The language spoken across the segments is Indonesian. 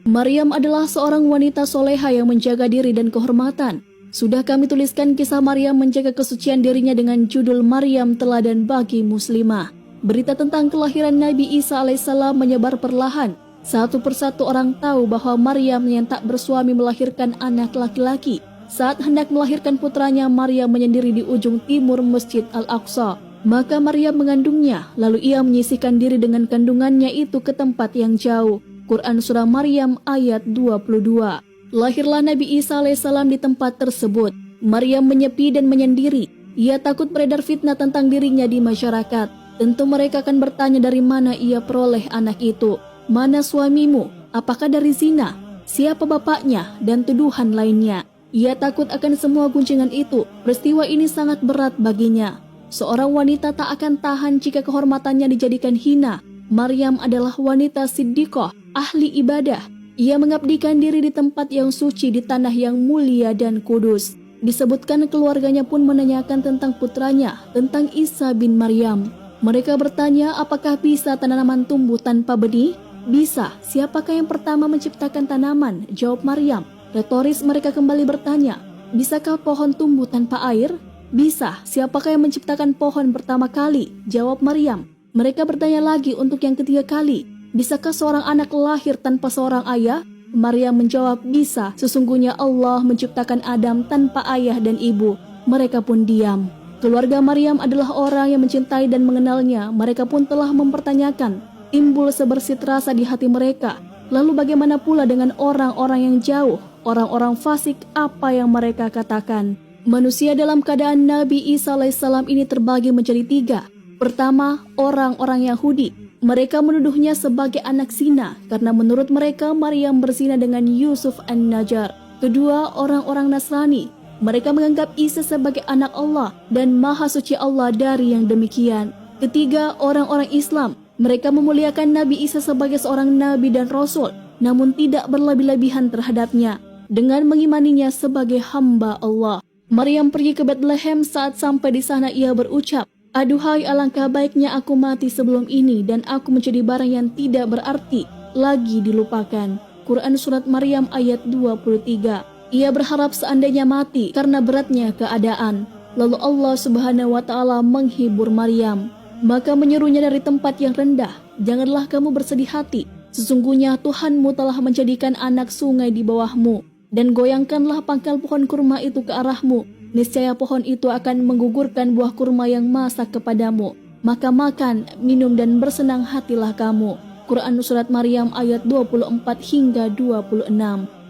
Maryam adalah seorang wanita soleha yang menjaga diri dan kehormatan. Sudah kami tuliskan kisah Maryam menjaga kesucian dirinya dengan judul Maryam Teladan Bagi Muslimah. Berita tentang kelahiran Nabi Isa alaihissalam menyebar perlahan. Satu persatu orang tahu bahwa Maryam yang tak bersuami melahirkan anak laki-laki. Saat hendak melahirkan putranya, Maryam menyendiri di ujung timur Masjid Al-Aqsa. Maka Maryam mengandungnya, lalu ia menyisihkan diri dengan kandungannya itu ke tempat yang jauh. Quran Surah Maryam ayat 22. Lahirlah Nabi Isa alaihissalam di tempat tersebut. Maryam menyepi dan menyendiri. Ia takut beredar fitnah tentang dirinya di masyarakat. Tentu mereka akan bertanya dari mana ia peroleh anak itu. Mana suamimu? Apakah dari zina? Siapa bapaknya? Dan tuduhan lainnya. Ia takut akan semua gunjingan itu. Peristiwa ini sangat berat baginya. Seorang wanita tak akan tahan jika kehormatannya dijadikan hina. Maryam adalah wanita siddiqah, ahli ibadah. Ia mengabdikan diri di tempat yang suci di tanah yang mulia dan kudus. Disebutkan keluarganya pun menanyakan tentang putranya, tentang Isa bin Maryam. Mereka bertanya, apakah bisa tanaman tumbuh tanpa benih? Bisa. Siapakah yang pertama menciptakan tanaman? Jawab Maryam. Retoris mereka kembali bertanya, bisakah pohon tumbuh tanpa air? Bisa. Siapakah yang menciptakan pohon pertama kali? Jawab Maryam. Mereka bertanya lagi untuk yang ketiga kali, bisakah seorang anak lahir tanpa seorang ayah? Maryam menjawab, bisa. Sesungguhnya Allah menciptakan Adam tanpa ayah dan ibu. Mereka pun diam. Keluarga Maryam adalah orang yang mencintai dan mengenalnya. Mereka pun telah mempertanyakan. Timbul sebersit rasa di hati mereka. Lalu bagaimana pula dengan orang-orang yang jauh? Orang-orang fasik, apa yang mereka katakan? Manusia dalam keadaan Nabi Isa alaihissalam ini terbagi menjadi tiga. Pertama, orang-orang Yahudi. Mereka menuduhnya sebagai anak zina karena menurut mereka Maryam berzina dengan Yusuf an-Najjar. Kedua, orang-orang Nasrani. Mereka menganggap Isa sebagai anak Allah dan maha suci Allah dari yang demikian. Ketiga, orang-orang Islam. Mereka memuliakan Nabi Isa sebagai seorang nabi dan rasul, namun tidak berlebih-lebihan terhadapnya dengan mengimaninya sebagai hamba Allah. Maryam pergi ke Bethlehem. Saat sampai di sana ia berucap, aduhai, alangkah baiknya aku mati sebelum ini dan aku menjadi barang yang tidak berarti lagi dilupakan. Quran Surat Maryam ayat 23. Ia berharap seandainya mati karena beratnya keadaan. Lalu Allah Subhanahu wa Ta'ala menghibur Maryam. Maka menyerunya dari tempat yang rendah, janganlah kamu bersedih hati. Sesungguhnya Tuhanmu telah menjadikan anak sungai di bawahmu. Dan goyangkanlah pangkal pohon kurma itu ke arahmu. Niscaya pohon itu akan menggugurkan buah kurma yang masak kepadamu. Maka makan, minum dan bersenang hatilah kamu. Quran Surat Maryam ayat 24 hingga 26.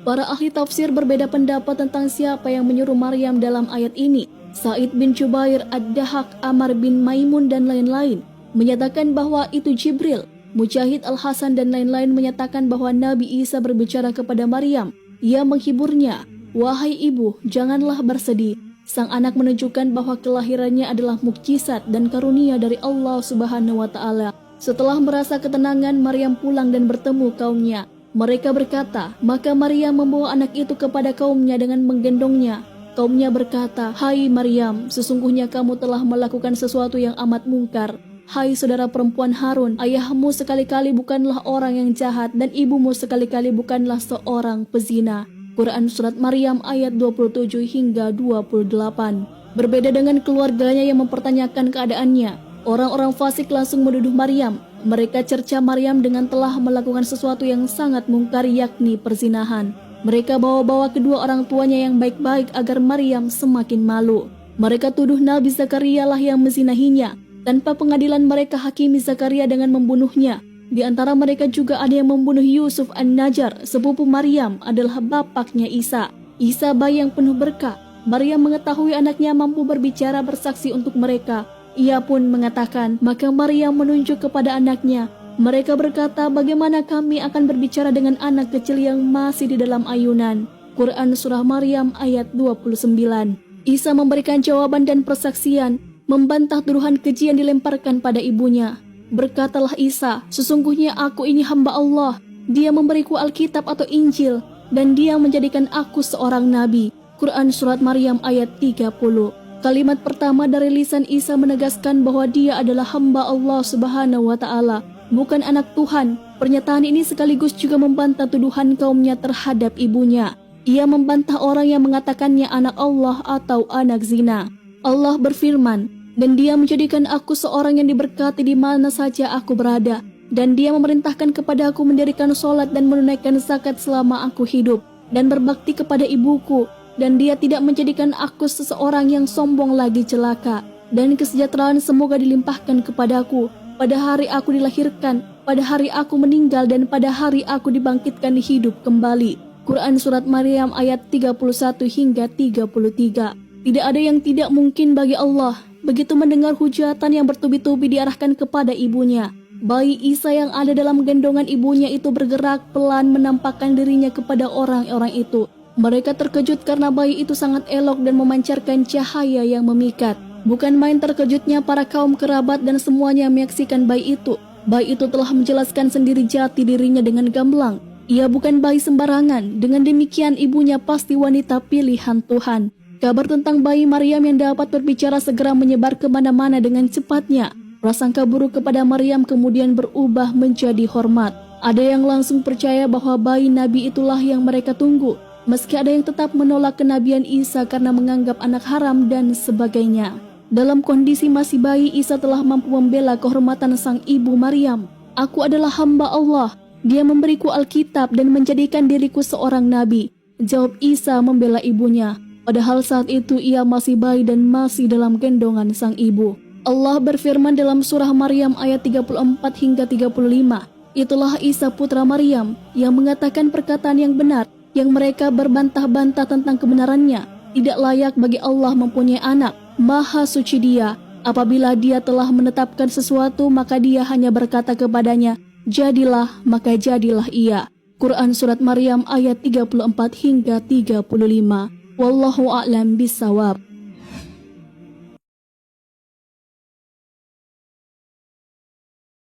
Para ahli tafsir berbeda pendapat tentang siapa yang menyuruh Maryam dalam ayat ini. Sa'id bin Jubair, Ad-Dahak, Amar bin Maimun dan lain-lain menyatakan bahwa itu Jibril. Mujahid, Al-Hasan dan lain-lain menyatakan bahwa Nabi Isa berbicara kepada Maryam. Ia menghiburnya, wahai ibu, janganlah bersedih. Sang anak menunjukkan bahwa kelahirannya adalah mukjizat dan karunia dari Allah Subhanahu wa Ta'ala. Setelah merasa ketenangan, Maryam pulang dan bertemu kaumnya. Mereka berkata, maka Maryam membawa anak itu kepada kaumnya dengan menggendongnya. Kaumnya berkata, hai Maryam, sesungguhnya kamu telah melakukan sesuatu yang amat mungkar. Hai saudara perempuan Harun, ayahmu sekali-kali bukanlah orang yang jahat dan ibumu sekali-kali bukanlah seorang pezina. Quran Surat Maryam ayat 27 hingga 28. Berbeda dengan keluarganya yang mempertanyakan keadaannya, orang-orang fasik langsung menuduh Maryam. Mereka cerca Maryam dengan telah melakukan sesuatu yang sangat mungkar, yakni perzinahan. Mereka bawa-bawa kedua orang tuanya yang baik-baik agar Maryam semakin malu. Mereka tuduh Nabi Zakaria lah yang menzinahinya. Tanpa pengadilan mereka hakimi Zakaria dengan membunuhnya. Di antara mereka juga ada yang membunuh Yusuf an-Najjar, sepupu Maryam, adalah bapaknya Isa. Isa bayi yang penuh berkah. Maryam mengetahui anaknya mampu berbicara bersaksi untuk mereka. Ia pun mengatakan, maka Maryam menunjuk kepada anaknya. Mereka berkata, bagaimana kami akan berbicara dengan anak kecil yang masih di dalam ayunan? Quran Surah Maryam ayat 29. Isa memberikan jawaban dan persaksian, membantah tuduhan keji yang dilemparkan pada ibunya. Berkatalah Isa, sesungguhnya aku ini hamba Allah. Dia memberiku Alkitab atau Injil, dan dia menjadikan aku seorang nabi. Quran Surat Maryam ayat 30. Kalimat pertama dari lisan Isa menegaskan bahwa dia adalah hamba Allah Subhanahu wa Ta'ala, bukan anak Tuhan. Pernyataan ini sekaligus juga membantah tuduhan kaumnya terhadap ibunya. Ia membantah orang yang mengatakannya anak Allah atau anak zina. Allah berfirman, "Dan Dia menjadikan aku seorang yang diberkati di mana saja aku berada. Dan Dia memerintahkan kepada aku mendirikan sholat dan menunaikan zakat selama aku hidup, dan berbakti kepada ibuku. Dan Dia tidak menjadikan aku seseorang yang sombong lagi celaka. Dan kesejahteraan semoga dilimpahkan kepadaku pada hari aku dilahirkan, pada hari aku meninggal, dan pada hari aku dibangkitkan hidup kembali." Quran Surat Maryam ayat 31 hingga 33. Tidak ada yang tidak mungkin bagi Allah. Begitu mendengar hujatan yang bertubi-tubi diarahkan kepada ibunya, bayi Isa yang ada dalam gendongan ibunya itu bergerak pelan menampakkan dirinya kepada orang-orang itu. Mereka terkejut karena bayi itu sangat elok dan memancarkan cahaya yang memikat. Bukan main terkejutnya para kaum kerabat dan semuanya menyaksikan bayi itu. Bayi itu telah menjelaskan sendiri jati dirinya dengan gamblang. Ia bukan bayi sembarangan. Dengan demikian ibunya pasti wanita pilihan Tuhan. Kabar tentang bayi Maryam yang dapat berbicara segera menyebar kemana-mana dengan cepatnya. Prasangka buruk kepada Maryam kemudian berubah menjadi hormat. Ada yang langsung percaya bahwa bayi Nabi itulah yang mereka tunggu, meski ada yang tetap menolak kenabian Isa karena menganggap anak haram dan sebagainya. Dalam kondisi masih bayi, Isa telah mampu membela kehormatan sang ibu Maryam. "Aku adalah hamba Allah. Dia memberiku Alkitab dan menjadikan diriku seorang nabi," jawab Isa membela ibunya. Padahal saat itu ia masih bayi dan masih dalam gendongan sang ibu. Allah berfirman dalam surah Maryam ayat 34 hingga 35, "Itulah Isa putra Maryam yang mengatakan perkataan yang benar, yang mereka berbantah-bantah tentang kebenarannya. Tidak layak bagi Allah mempunyai anak. Maha suci Dia. Apabila Dia telah menetapkan sesuatu, maka Dia hanya berkata kepadanya, jadilah, maka jadilah ia." Quran Surat Maryam ayat 34 hingga 35. Wallahu a'lam bishawab.